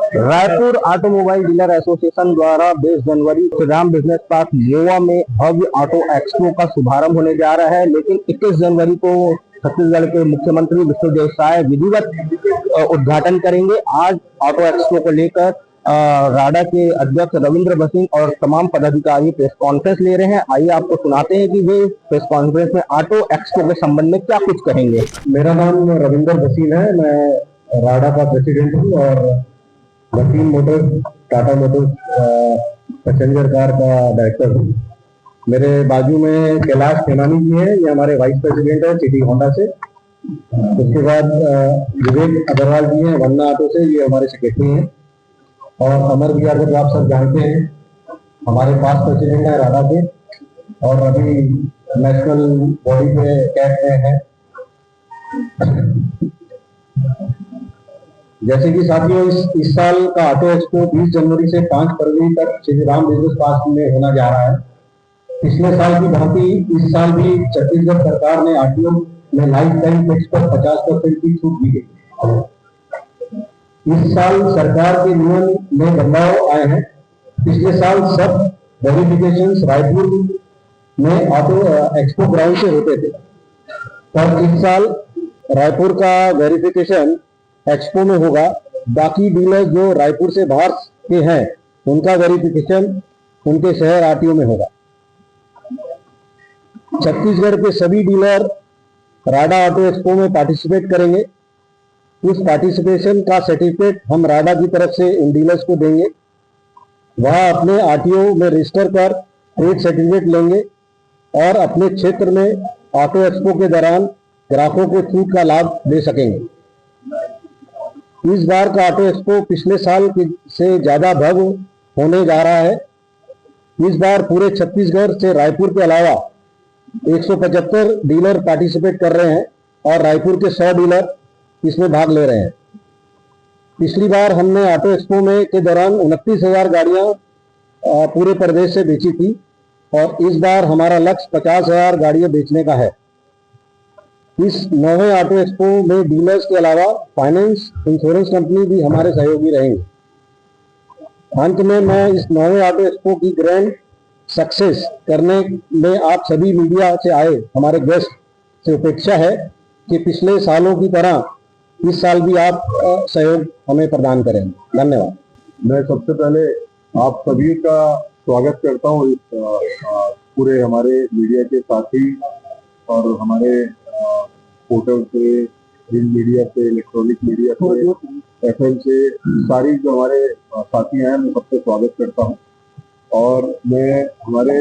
Raipur automobile dealer association द्वारा 20 जनवरी Shri Ram business park Goa में भव्य auto expo का शुभारंभ होने जा रहा है, लेकिन 21 जनवरी को छत्तीसगढ़ के मुख्यमंत्री विष्णुदेव साय विधिवत उद्घाटन करेंगे। आज ऑटो एक्सपो को लेकर राडा के अध्यक्ष रविंद्र भसीन और तमाम पदाधिकारी प्रेस कॉन्फ्रेंस ले रहे हैं। आइए आपको सुनाते हैं कि वे प्रेस कॉन्फ्रेंस में ऑटो एक्सपो के संबंध में क्या कुछ कहेंगे। मेरा नाम रविंद्र भसीन है, मैं राडा का प्रेसिडेंट हूँ और Bhasin Motors Tata Motors passenger car का डायरेक्टर हूँ। मेरे बाजू में कैलाश खेमानी जी हैं, ये हमारे वाइस प्रेसिडेंट है सिटी होंडा से। उसके बाद विवेक अग्रवाल जी हैं वन्ना ऑटो से, ये हमारे सेक्रेटरी हैं। और अमर बिहार को आप सब जानते हैं, हमारे पास प्रेसिडेंट है राडा के और अभी नेशनल बॉडी पे कैप में है। जैसे कि साथियों, इस साल का ऑटो एक्सपो 20 जनवरी से 5 फरवरी तक श्री राम बिजनेस पार्क में होना जा रहा है। पिछले साल की भांति इस साल भी छत्तीसगढ़ सरकार ने आरटीओ में लाइफ टाइम टैक्स पर 50% की छूट दी गई। इस साल सरकार के नियम में बदलाव आए हैं। पिछले साल सब वेरिफिकेशंस रायपुर में ऑटो एक्सपो ग्राउंड से होते थे, पर इस साल रायपुर का वेरिफिकेशन एक्सपो में होगा। बाकी डीलर जो रायपुर से बाहर के हैं उनका वेरिफिकेशन उनके शहर आरटीओ में होगा। छत्तीसगढ़ के सभी डीलर राडा ऑटो एक्सपो में पार्टिसिपेट करेंगे। उस पार्टिसिपेशन का सर्टिफिकेट हम राडा की तरफ से इन डीलर्स को देंगे। वह अपने आरटीओ में रजिस्टर कर ट्रेड सर्टिफिकेट लेंगे और अपने क्षेत्र में ऑटो एक्सपो के दौरान ग्राहकों को छूट का लाभ ले सकेंगे। इस बार का ऑटो एक्सपो पिछले साल से ज्यादा भव्य होने जा रहा है। इस बार पूरे छत्तीसगढ़ से रायपुर के अलावा 175 डीलर पार्टिसिपेट कर रहे हैं और रायपुर के 100 डीलर इसमें भाग ले रहे हैं। पिछली बार हमने ऑटो एक्सपो में के दौरान 29,000 गाड़ियां पूरे प्रदेश से बेची थी और इस बार हमारा लक्ष्य 50,000 गाड़ियां बेचने का है। इस नौवें ऑटो एक्सपो में डीलर्स के अलावा फाइनेंस इंश्योरेंस कंपनी भी हमारे सहयोगी रहेंगे। अंत में मैं इस नौवें ऑटो एक्सपो की ग्रैंड सक्सेस करने में आप सभी मीडिया से आए हमारे गेस्ट से अपेक्षा है कि पिछले सालों की तरह इस साल भी आप सहयोग हमें प्रदान करें। धन्यवाद। मैं सबसे पहले आप सभी का स्वागत करता हूँ इस पूरे हमारे मीडिया के साथी और हमारे पोर्टल से, प्रिंट मीडिया से, इलेक्ट्रॉनिक मीडिया से, एफएम से, सारी जो हमारे साथी हैं मैं सबसे स्वागत करता हूँ। और मैं हमारे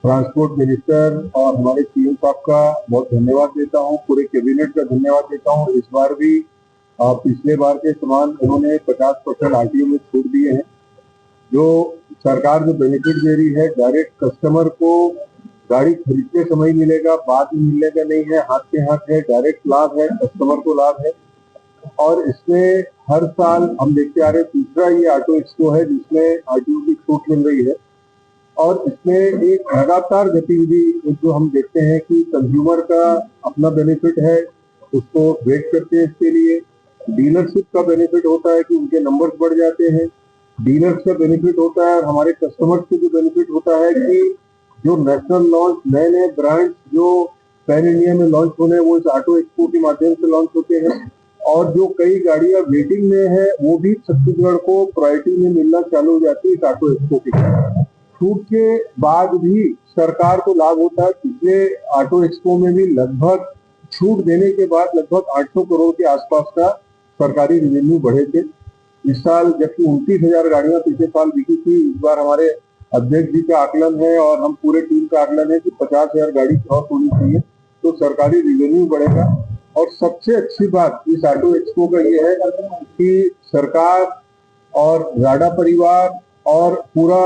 ट्रांसपोर्ट मिनिस्टर और हमारे सीएम साहब का बहुत धन्यवाद देता हूँ, पूरे कैबिनेट का धन्यवाद देता हूँ। इस बार भी पिछले बार के समान उन्होंने 50% आरटीओ में छूट दिए हैं। जो सरकार जो बेनिफिट दे रही है, डायरेक्ट कस्टमर को गाड़ी खरीदते समय मिलेगा, बाद में मिलने का नहीं है, हाथ के हाथ है, डायरेक्ट लाभ है, कस्टमर को लाभ है। और इसमें हर साल हम देखते आ रहे तीसरा ये ऑटो एक्सपो है जिसमें आरटीओ की छूट मिल रही है। और इसमें एक लगातार गतिविधि जो हम देखते हैं कि कंज्यूमर का अपना बेनिफिट है, उसको वेट करते हैं। इसके लिए डीलरशिप का बेनिफिट होता है कि उनके नंबर्स बढ़ जाते हैं, डीलर्स का बेनिफिट होता है और हमारे कस्टमर्स को जो बेनिफिट होता है कि जो नेशनल लॉन्च नए नए ब्रांड्स जो पैन इंडिया में लॉन्च होने हैं वो इस ऑटो एक्सपो के माध्यम से लॉन्च होते हैं। और जो कई गाड़ियां वेटिंग में है वो भी छत्तीसगढ़ को प्रायोरिटी में मिलना चालू हो जाती है इस ऑटो एक्सपो के। छूट के बाद भी सरकार को लाभ होता है। पिछले ऑटो एक्सपो में भी लगभग छूट देने के बाद लगभग 800 करोड़ के आसपास का सरकारी रेवेन्यू बढ़े थे। इस साल जबकि 29,000 गाड़ियां पिछले साल बिकी थी, इस बार हमारे अध्यक्ष जी का आकलन है और हम पूरे टीम का आकलन है कि 50,000 गाड़ी और होनी चाहिए तो सरकारी रेवेन्यू बढ़ेगा। और सबसे अच्छी बात इस ऑटो एक्सपो का ये है कि सरकार और राडा परिवार और पूरा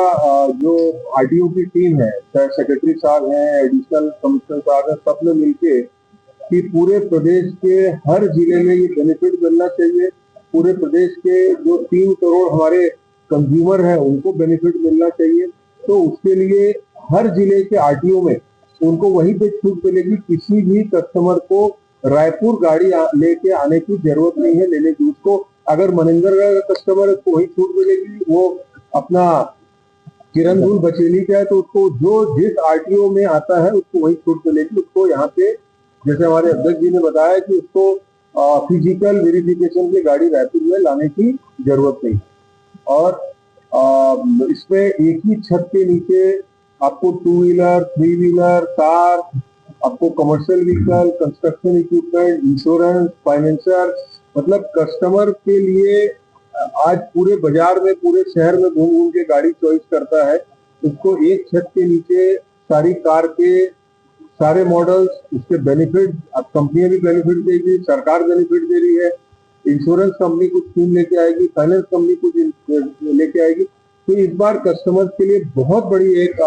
जो आरटीओ की टीम है, चाहे सेक्रेटरी साहब हैं, एडिशनल कमिश्नर साहब हैं, सब ने मिलके कि पूरे प्रदेश के हर जिले में ये बेनिफिट मिलना चाहिए। पूरे प्रदेश के जो 3 करोड़ हमारे कंज्यूमर है उनको बेनिफिट मिलना चाहिए। तो उसके लिए हर जिले के आरटीओ में उनको वहीं पे छूट मिलेगी। किसी भी कस्टमर को रायपुर गाड़ी लेके आने की जरूरत नहीं है लेने की, उसको अगर मनिंदरगढ़ का कस्टमर है उसको वही छूट मिलेगी, वो अपना किरंदुल बचेली का है तो उसको जो जिस आरटीओ में आता है उसको वही छूट मिलेगी। उसको यहाँ पे जैसे हमारे अध्यक्ष जी ने बताया कि उसको फिजिकल वेरिफिकेशन की गाड़ी रायपुर में लाने की जरूरत नहीं। और इसमें एक ही छत के नीचे आपको 2 व्हीलर, 3 व्हीलर, कार, आपको commercial vehicle, construction equipment, insurance, financer, मतलब कस्टमर के लिए आज पूरे बाजार में, पूरे शहर में घूम घूम के गाड़ी चॉइस करता है, उसको एक छत के नीचे सारी कार के सारे मॉडल्स, उसके बेनिफिट, अब कंपनियां भी बेनिफिट देगी, सरकार बेनिफिट दे रही है, इंश्योरेंस कंपनी कुछ स्कीम लेके आएगी, फाइनेंस कंपनी कुछ लेके आएगी। तो इस बार कस्टमर्स के लिए बहुत बड़ी एक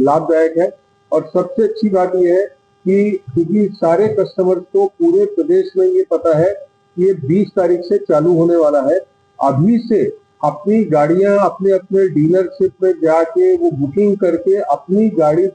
लाभदायक है। और सबसे अच्छी बात यह है कि क्योंकि सारे कस्टमर्स को पूरे प्रदेश में ये पता है कि ये 20 तारीख से चालू होने वाला है, अभी से अपनी गाड़ियां अपने अपने डीलरशिप में जाके वो बुकिंग करके अपनी गाड़ी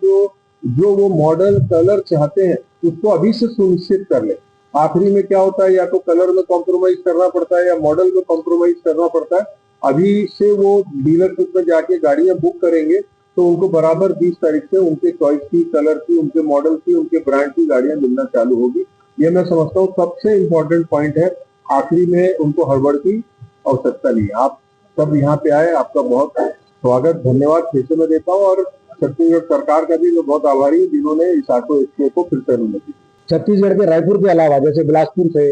जो वो मॉडल कलर चाहते हैं उसको अभी से सुनिश्चित कर ले। आखिरी में क्या होता है, या तो कलर में कॉम्प्रोमाइज करना पड़ता है या मॉडल में कॉम्प्रोमाइज करना पड़ता है। अभी से वो डीलरशिप में जाके गाड़ियां बुक करेंगे तो उनको बराबर 20 तारीख से उनके चॉइस की, कलर की, उनके मॉडल की, उनके ब्रांड की गाड़ियां मिलना चालू होगी। ये मैं समझता हूँ सबसे इम्पोर्टेंट पॉइंट है। आखिरी में उनको हड़बड़ की आवश्यकता नहीं है। आप सब यहाँ पे आए, आपका बहुत स्वागत, धन्यवाद फिर से मैं देता हूँ। और छत्तीसगढ़ सरकार का भी मैं बहुत आभारी हूँ जिन्होंने इस ऑटो एक्सपो को फिर से अनुमति दी। छत्तीसगढ़ के रायपुर के अलावा जैसे बिलासपुर से,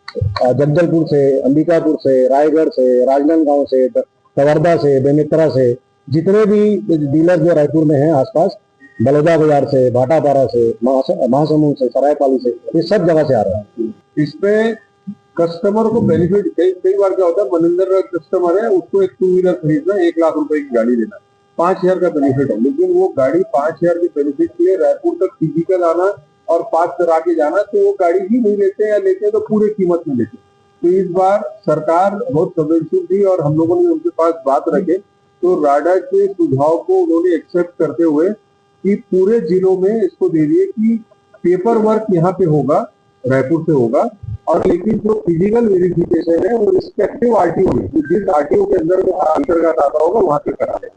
जगदलपुर से, अंबिकापुर से, रायगढ़ से, राजनांदगांव से, कवर्धा से, बेमेतरा से, जितने भी डीलर जो रायपुर में हैं आसपास, बलौदा बाजार से, भाटापारा से, महासमुंद से, सरायपाली से, ये सब जगह से आ रहे हैं। इसमें कस्टमर को बेनिफिट कई बार क्या होता है, मनिंदर कस्टमर है, उसको एक 2 व्हीलर खरीदना, 1 लाख रुपए की गाड़ी लेना, 5,000 का बेनिफिट है, लेकिन वो गाड़ी 5,000 के बेनिफिट के लिए रायपुर तक फिजिकल आना और पास करा के जाना, तो वो गाड़ी ही नहीं लेते, या लेते तो पूरे कीमत में लेते। तो इस बार सरकार बहुत संवेदनशील थी और हम लोगों ने उनके पास बात रखे तो राडा के सुझाव को उन्होंने एक्सेप्ट करते हुए कि पूरे जिलों में इसको दे दिए कि पेपर वर्क यहाँ पे होगा, रायपुर से होगा, और लेकिन जो फिजिकल वेरिफिकेशन है वो रिस्पेक्टिव आरटीओ में, जिस आरटीओ के अंदर आता होगा वहां पे करा है।